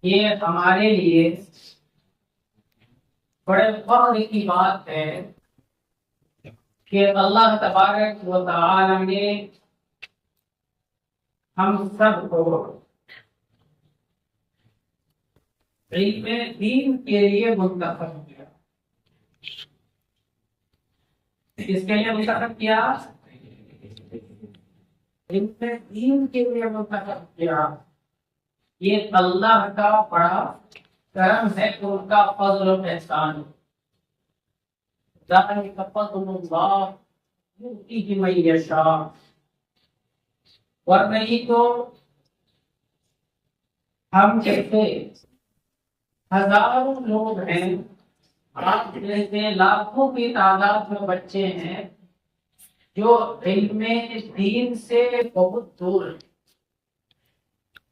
یہ ہمارے لیے بڑے فخر کی بات ہے کہ اللہ تبارک و تعالی نے ہم سب کو علم دین کے لیے منتخب کیا. کس کے لیے منتخب کیا؟ علم دین کے لیے منتخب کیا. یہ اللہ کا بڑا کرم ہے، ان کا فضل و احسان. ذالک فضل اللہ یؤتیہ من یشاء. اور نہیں تو ہم جیسے ہزاروں لوگ ہیں، آپ جیسے لاکھوں کی تعداد میں بچے ہیں جو علم دین سے بہت دور ہیں.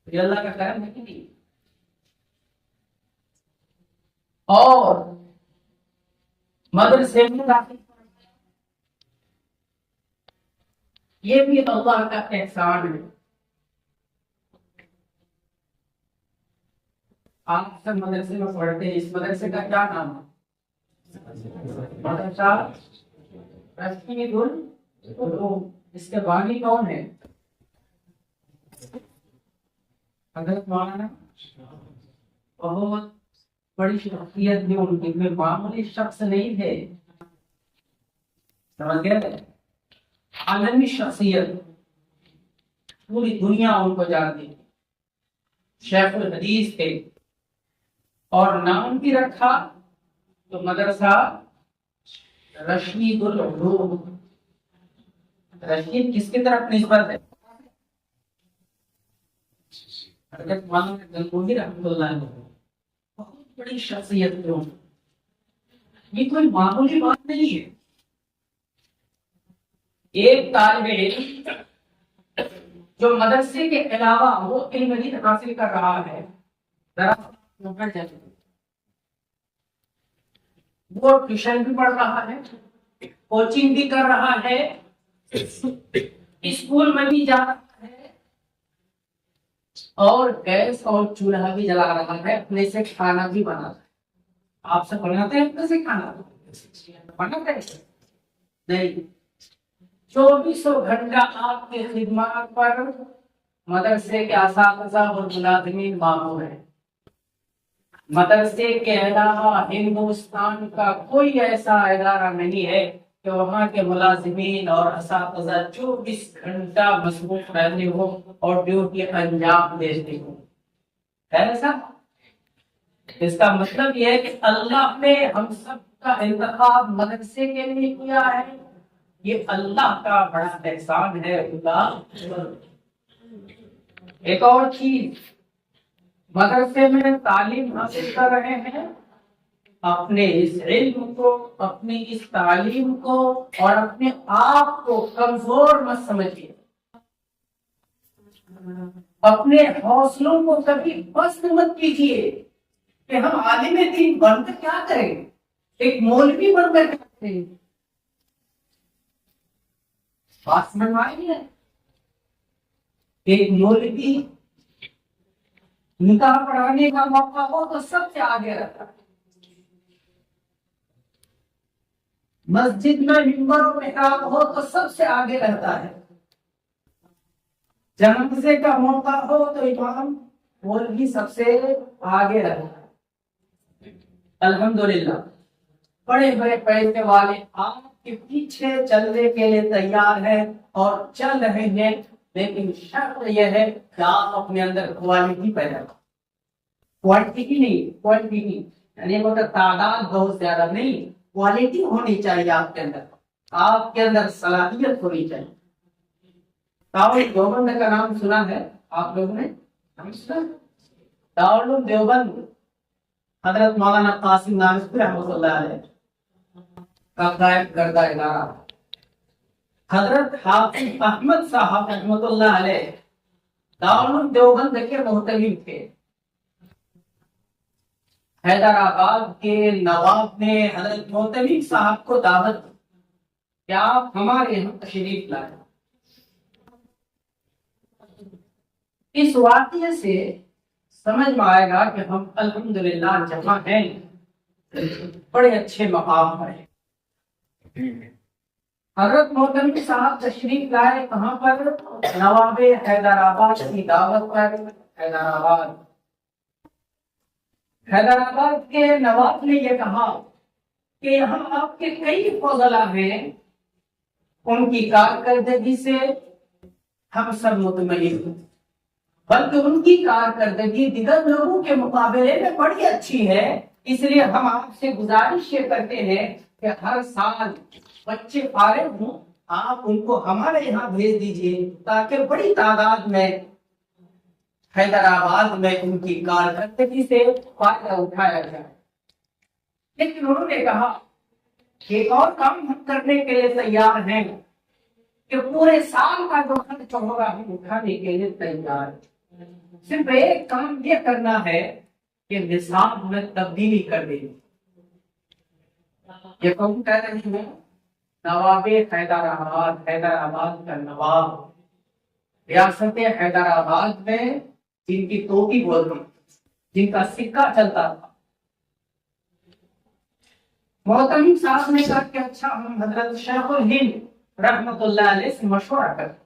یہ اللہ کا کرم ہے کہ نہیں؟ اور مدرسے میں داخل، یہ بھی اللہ کا احسان ہے. آپ سب مدرسے میں پڑھتے ہیں، اس مدرسے کا کیا نام ہے؟ مدرسہ رشید العلوم. اس کے بانی کون ہے؟ حضرت مولانا. بہت بڑی شخصیت بھی ان کی، معمولی شخص نہیں تھے. سمجھ گئے؟ عالمی شخصیت، پوری دنیا ان کو جانتی تھی. شیخ الحدیث تھے اور نام بھی رکھا تو مدرسہ رشید العلوم. رشید کس کی طرف نسبت ہے؟ حضرت مولانا گنگوہی رحمۃ اللہ علیہ. بہت بڑی شخصیت ہے. یہ کوئی معمولی بات نہیں ہے. ایک طالب علم جو مدرسے کے علاوہ وہ علم دین حاصل کر رہا ہے، وہ ٹیوشن بھی پڑھ رہا ہے، کوچنگ بھی کر رہا ہے، اسکول میں بھی جا رہا ہے، اور گیس اور چولہا بھی جلا رہا ہے، اپنے سے کھانا بھی بنا رہا ہے. آپ سے بناتے ہیں اپنے سے کھانا؟ بناتے ہیں نہیں. 24 گھنٹہ آپ کی خدمات پر مدرسے کے اساتذہ اور ملازمین مامور ہیں. مدرسے کے علاوہ ہندوستان کا کوئی ایسا ادارہ نہیں ہے کہ وہاں کے ملازمین اور اساتذہ 24 گھنٹہ مصروف رہتے ہو اور ڈیوٹی انجام دیتے ہو. ہے ایسا؟ اس کا مطلب یہ ہے کہ اللہ نے ہم سب کا انتخاب مدرسے کے لیے کیا ہے. یہ اللہ کا بڑا احسان ہے. ایک اور چیز، مدرسے میں تعلیم حاصل کر رہے ہیں، اپنے اس علم کو، اپنی اس تعلیم کو اور اپنے آپ کو کمزور مت سمجھیے. اپنے حوصلوں کو کبھی بست مت کیجیے کہ ہم عالم دین بن کر کیا کریں، ایک مولوی بن کر کیا کریں. بات سمجھ میں آئی ہے؟ ایک مولوی نکاح پڑھانے کا موقع ہو تو سب سے آگے رہتا ہے. مسجد میں منبر و محراب ہو تو سب سے آگے رہتا ہے. جنازے کا موقع ہو تو امام مولوی سب سے آگے رہتا ہے. الحمدللہ بڑے بڑے پیسے والے آپ کے پیچھے چلنے کے لیے تیار ہیں اور چل رہے ہیں، لیکن شرط یہ ہے کہ آپ اپنے اندر کوالٹی پیدا کریں. کوانٹٹی نہیں، کوالٹی، یعنی وہ تعداد بہت زیادہ نہیں، کوالٹی ہونی چاہیے آپ کے اندر. آپ کے اندر صلاحیت ہونی چاہیے. دارالعلوم دیوبند کا نام سنا ہے آپ لوگوں نے؟ دارالعلوم دیوبند حضرت مولانا قاسم نانوتوی رحمۃ اللہ علیہ کا قائم کردہ ادارہ. حضرت حافظ احمد صاحب رحمۃ اللہ علیہ دارالعلوم دیوبند کے محتوی تھے. حیدرآباد کے نواب نے حضرت محتوی صاحب کو دعوت دی کہ آپ ہمارے یہاں تشریف لائیں. اس واقعے سے سمجھ میں آئے گا کہ ہم الحمدللہ جہاں ہیں بڑے اچھے مقام پر ہیں۔ حضرت محترم صاحب تشریف لائے کہاں پر؟ نواب حیدرآباد کی دعوت پر۔ حیدرآباد کے نواب نے یہ کہا کہ یہاں آپ کے کئی فضلاء ہیں، ان کی کارکردگی سے ہم سب مطمئن ہیں، بلکہ ان کی کارکردگی دیگر لوگوں کے مقابلے میں بڑی اچھی ہے، اس لیے ہم آپ سے گزارش یہ کرتے ہیں کہ ہر سال بچے فارغ ہوں آپ ان کو ہمارے یہاں بھیج دیجئے تاکہ بڑی تعداد میں حیدرآباد میں ان کی کارکردگی سے فائدہ اٹھایا جائے۔ لیکن انہوں نے کہا کہ ایک اور کام ہم کرنے کے لیے تیار ہیں کہ پورے سال کا جو خرچ ہوگا ہم اٹھانے کے لیے تیار ہیں، صرف ایک کام یہ کرنا ہے کہ نصاب میں تبدیلی کر دیں۔ یہ کون کہہ رہے ہیں؟ نواب حیدرآباد کا نواب ریاست حیدرآباد میں جن کی توپی بولتے جن کا سکہ چلتا تھا، محترم صاحب نے کہا کہ اچھا ہم حضرت شیخ الہند رحمت اللہ علیہ سے مشورہ کرتے۔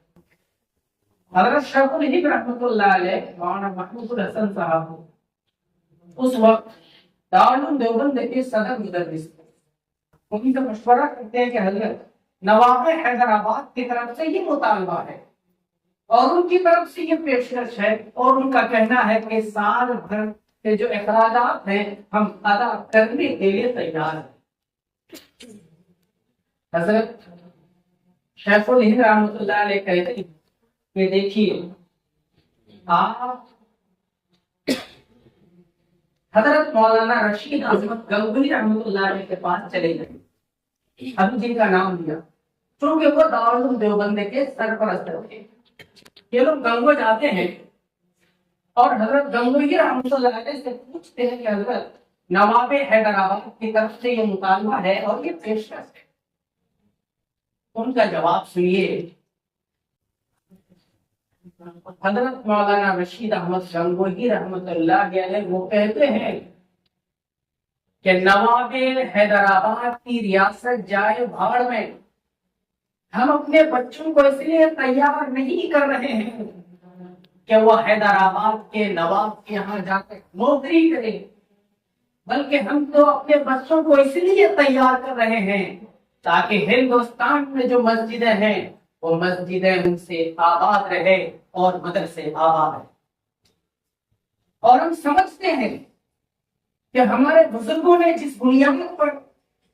حضرت شیخ الہند رحمت اللہ علیہ مولانا محمود الحسن صاحب اس وقت دارالعلوم دیوبند کے صدر مدرس تھے، ان سے مشورہ کرتے ہیں کہ حضرت نواب حیدرآباد کی طرف سے یہ مطالبہ ہے اور ان کی طرف سے یہ پیشکش ہے، اور ان کا کہنا ہے کہ سال بھر کے جو اخراجات ہیں ہم ادا کرنے کے لیے تیار ہیں۔ حضرت شیخ الہند رحمۃ اللہ علیہ کہتے ہیں کہ دیکھیے آپ حضرت مولانا رشید احمد گنگوہی رحمۃ اللہ علیہ کے پاس چلے گئے، ابھی جن کا نام دیا، چونکہ وہ دارالعلوم دیوبند کے سرپرست تھے۔ یہ لوگ گنگوہ جاتے ہیں اور حضرت گنگوہی رحمۃ اللہ علیہ سے پوچھتے ہیں کہ حضرت نواب حیدرآباد کی طرف سے یہ مطالبہ ہے اور یہ پیشکش ہے، ان کا جواب سنیے۔ حضرت مولانا رشید احمد گنگوہی رحمۃ اللہ علیہ وہ کہتے ہیں کہ نواب حیدرآباد کی ریاست جائے بھاڑ میں، ہم اپنے بچوں کو اس لیے تیار نہیں کر رہے ہیں کہ وہ حیدرآباد کے نواب کے یہاں جا کر نوکری کریں، بلکہ ہم تو اپنے بچوں کو اس لیے تیار کر رہے ہیں تاکہ ہندوستان میں جو مسجدیں ہیں وہ مسجدیں ان سے آباد رہے اور مدرسے آباد رہے۔ اور ہم سمجھتے ہیں کہ ہمارے بزرگوں نے جس بنیاد پر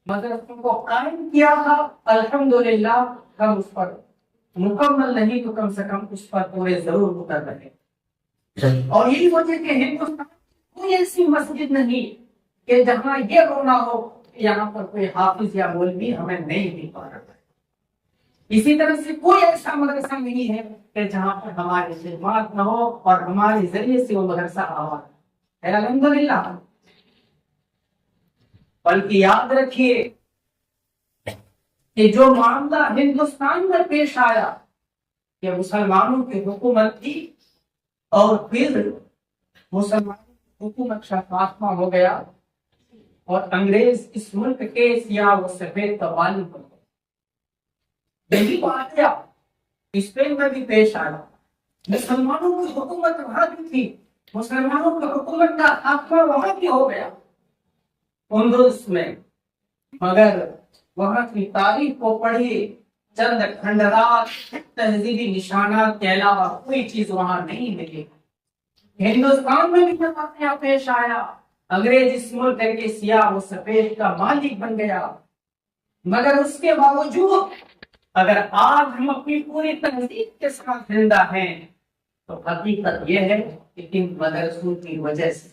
مدرسوں کو قائم کیا تھا الحمدللہ ہم اس پر مکمل نہیں تو کم سے کم اس پر پورے ضرور اتر رہے، اور یہی وجہ کہ ہندوستان کوئی ایسی مسجد نہیں کہ جہاں یہ رونا ہو یہاں پر کوئی حافظ یا مولوی ہمیں نہیں مل پا رہا ہے، اسی طرح سے کوئی ایسا مدرسہ نہیں ہے کہ جہاں پر ہماری خدمات نہ ہو اور ہمارے ذریعے سے وہ مدرسہ آباد ہے الحمدللہ۔ بلکہ یاد رکھیے کہ جو معاملہ ہندوستان میں پیش آیا کہ مسلمانوں کی حکومت تھی اور پھر مسلمانوں کی حکومت کا خاتمہ ہو گیا اور انگریز اس ملک کے سیاہ و سفید کا بانی بن گئے، یہی واقعہ اسپین میں بھی پیش آیا۔ مسلمانوں کی حکومت وہاں بھی تھی، مسلمانوں کی حکومت کا خاتمہ وہاں بھی ہو گیا اندلس میں، مگر وہاں کی تاریخ کو پڑھیے، چند کھنڈرات تہذیبی نشانات کے علاوہ کوئی چیز وہاں نہیں ملی۔ ہندوستان میں بھی یہ واقعہ پیش آیا، انگریز اس ملک کے سیاہ و سفید کا مالک بن گیا، مگر اس کے باوجود اگر آج ہم اپنی پوری تہذیب کے ساتھ زندہ ہیں تو حقیقت یہ ہے کہ ان مدرسوں کی وجہ سے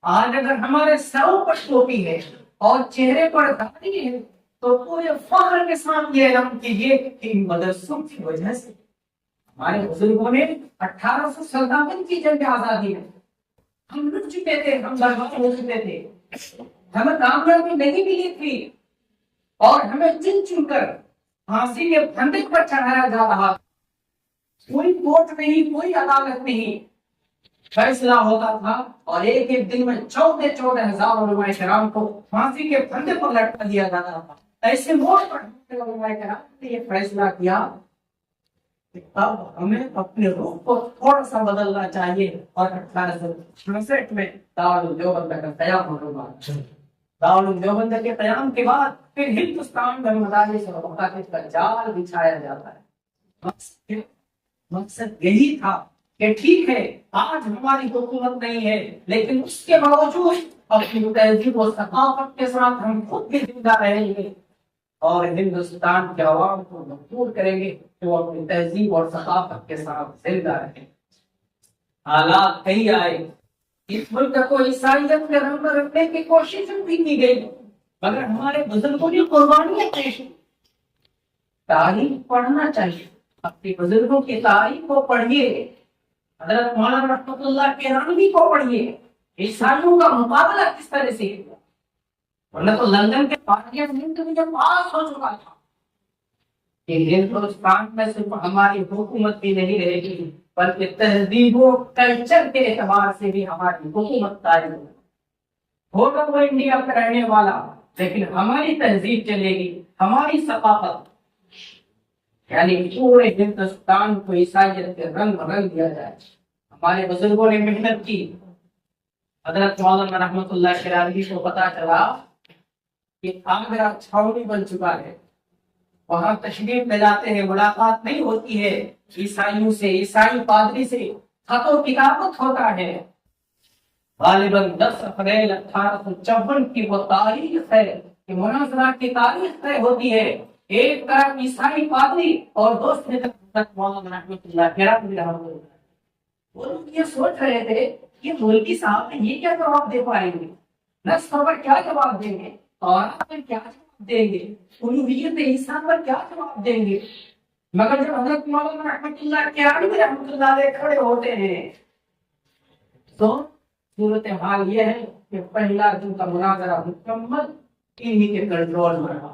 آج اگر ہمارے سروں پر ٹوپی ہے اور چہرے پر داڑھی ہے تو پورے فخر کے ساتھ یہ اعلان کیجیے کہ ان مدرسوں کی وجہ سے ہمارے بزرگوں نے 1857 کی جنگ آزادی میں ہم لٹ چکے تھے، ہم برباد ہو چکے تھے، ہمیں کامیابی نہیں ملی تھی اور ہمیں چن چن کر پھانسی کے پھندے پر چڑھایا جا رہا، کوئی کورٹ نہیں، کوئی عدالت نہیں، فیصلہ ہوتا تھا اور ایک ایک دن میں 14,000 علماء کرام کو پھانسی کے پھندے پر لٹکا دیا جاتا تھا. ایسے موت پر علماء کرام نے یہ فیصلہ کیا کہ اب ہمیں اپنے روح کو تھوڑا سا بدلنا چاہیے اور 1866 میں دارالعلوم دیوبند کا قیام ہوا. دارالعلوم دیوبند کے قیام کے بعد پھر ہندوستان میں مدارس اور مکاتب کا جال بچھایا جاتا ہے. مقصد یہی تھا کہ ٹھیک ہے آج ہماری حکومت نہیں ہے لیکن اس کے باوجود اپنی تہذیب و ثقافت کے ساتھ ہم خود بھی زندہ رہیں گے اور ہندوستان کے عوام کو مجبور کریں گے کہ وہ اپنی تہذیب اور ثقافت کے ساتھ زندہ رہیں. حالات کئی آئے, اس ملک کو عیسائیت کے رنگ میں رکھنے کی کوشش بھی کی گئی مگر ہمارے بزرگوں نے قربانیاں پیش کی. تاریخ پڑھنا چاہیے, اپنے بزرگوں کی تاریخ کو پڑھیے, حضرت مولانا رحمت اللہ کیرانوی کو پڑھیے, عیسائیوں کا مقابلہ کس طرح سے کیا. ورنہ تو لندن کے پارلیمنٹ میں جب پاس ہو چکا تھا کہ ہندوستان میں صرف ہماری حکومت بھی نہیں رہے گی بلکہ تہذیب و کلچر کے اعتبار سے بھی ہماری حکومت قائم ہوگا. وہ انڈیا کا رہنے والا لیکن ہماری تہذیب چلے گی, ہماری ثقافت, یعنی پورے ہندوستان کو عیسائیت کے رنگ رنگ دیا جائے. ہمارے بزرگوں نے محنت کی. حضرت مولانا رحمت اللہ کیرانوی کو پتا چلا کہ آگرہ چھاؤنی بن چکا ہے, وہاں تشریف لے جاتے ہیں, ملاقات نہیں ہوتی ہے عیسائیوں سے, عیسائی پادری سے خط و کتابت ہوتا ہے. غالباً 10 اپریل 1854 کی وہ تاریخ ہے کہ مناظرات کی تاریخ طے ہوتی ہے. ایک طرف عیسائی پادری اور دوسری طرف مولانا رحمت اللہ کیرانوی رحمۃ اللہ. وہ لوگ یہ سوچ رہے تھے کہ مولوی صاحب نے یہ کیا جواب دے پائیں گے, نص پر کیا جواب دیں گے, اور کیا جواب دیں گے, الوہیت عیسیٰ پر کیا جواب دیں گے. مگر جب حضرت مولانا رحمت اللہ کیرانوی رحمۃ اللہ علیہ کھڑے ہوتے ہیں تو صورتحال یہ ہے کہ پہلا دن کا مناظرہ مکمل انہی کے کنٹرول میں رہا.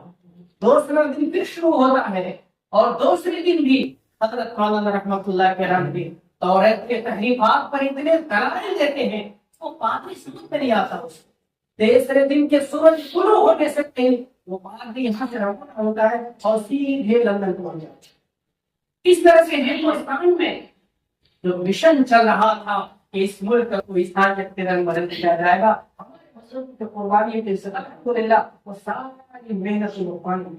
دوسرا دن پھر شروع ہوتا ہے اور دوسرے دن بھی حضرت مولانا رحمت اللہ کیرانوی توریت کے تحریفات پر اتنے دلائل دیتے ہیں وہ پادری سمجھ میں نہیں آتا. تیسرے دن کے سورج طلوع ہونے سے پہلے وہ پادری یہاں سے روانہ ہوتا ہے اور سیدھے لندن پہنچ جاتا ہے. اس طرح سے ہندوستان میں جو مشن چل رہا تھا کہ اس ملک کو عیسائیت کے رنگ بدل دیا جائے گا, ہمارے بزرگوں کی قربانی کے ساتھ الحمدللہ وہ ساری محنت کو پانی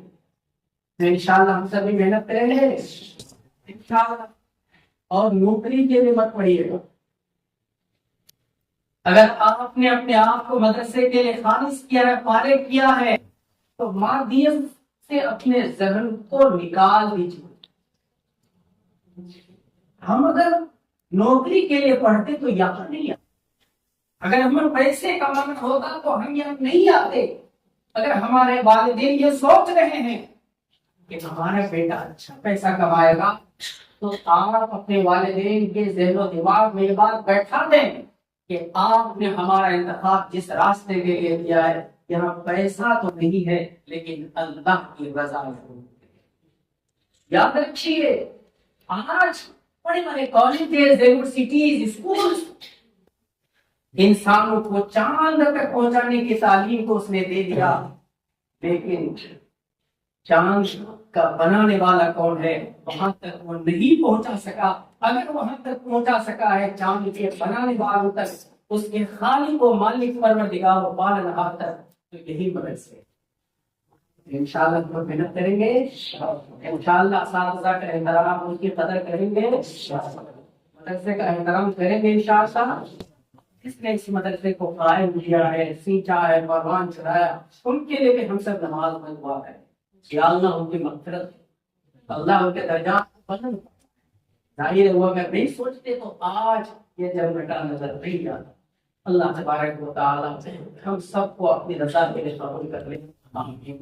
میں انشاءاللہ ہم سبھی محنت کریں گے انشاءاللہ. اور نوکری کے لیے مت پڑھیے گا. اگر آپ نے اپنے آپ کو مدرسے کے لیے خالص کیا ہے, فارغ کیا ہے, تو مادیت سے اپنے ذہن کو نکال دیجیے. ہم اگر نوکری کے لیے پڑھتے تو یہاں نہیں آتے. اگر ہمیں پیسے کمانا ہوتا تو ہم یہاں نہیں آتے. اگر ہمارے والدین یہ سوچ رہے ہیں کہ ہمارا بیٹا اچھا پیسہ کمائے گا تو آپ اپنے والدین کے ذہن و دماغ میں یہ بات بیٹھا دیں کہ آپ نے ہمارا انتخاب جس راستے کے لیے کیا ہے یہاں پیسہ تو نہیں ہے لیکن اللہ کی رضا ہے. یاد رکھیے آج بڑے بڑے کالجز, یونیورسٹیز, اسکولز انسانوں کو چاند تک پہنچانے کی تعلیم کو اس نے دے دیا, لیکن چاند کا بنانے والا کون ہے وہاں تک وہ نہیں پہنچا سکا. اگر وہاں تک پہنچا سکا ہے چاند کے بنانے والوں تک, اس کے خالق و مالک پروردگار و پالنہار تک, تو یہی مدد سے انشاءاللہ ہم محنت کریں گے. انشاءاللہ اساتذہ کا احترام, ان کی قدر کریں گے, مدرسے کا احترام کریں گے انشاءاللہ. جس نے اس مدرسے کو قائم کیا ہے, سینچا ہے, پروان چڑھایا, ان کے لیے بھی ہم سب نماز میں دعا کریں. یا اللہ ان کی مغفرت, اللہ ان کے درجات بلند. ظاہر ہوا اگر نہیں سوچتے تو آج یہ جنگٹا نظر نہیں آتا. اللہ تبارک و تعالی ہم سب کو اپنی رضا کے لیے قبول کر لے. آمین.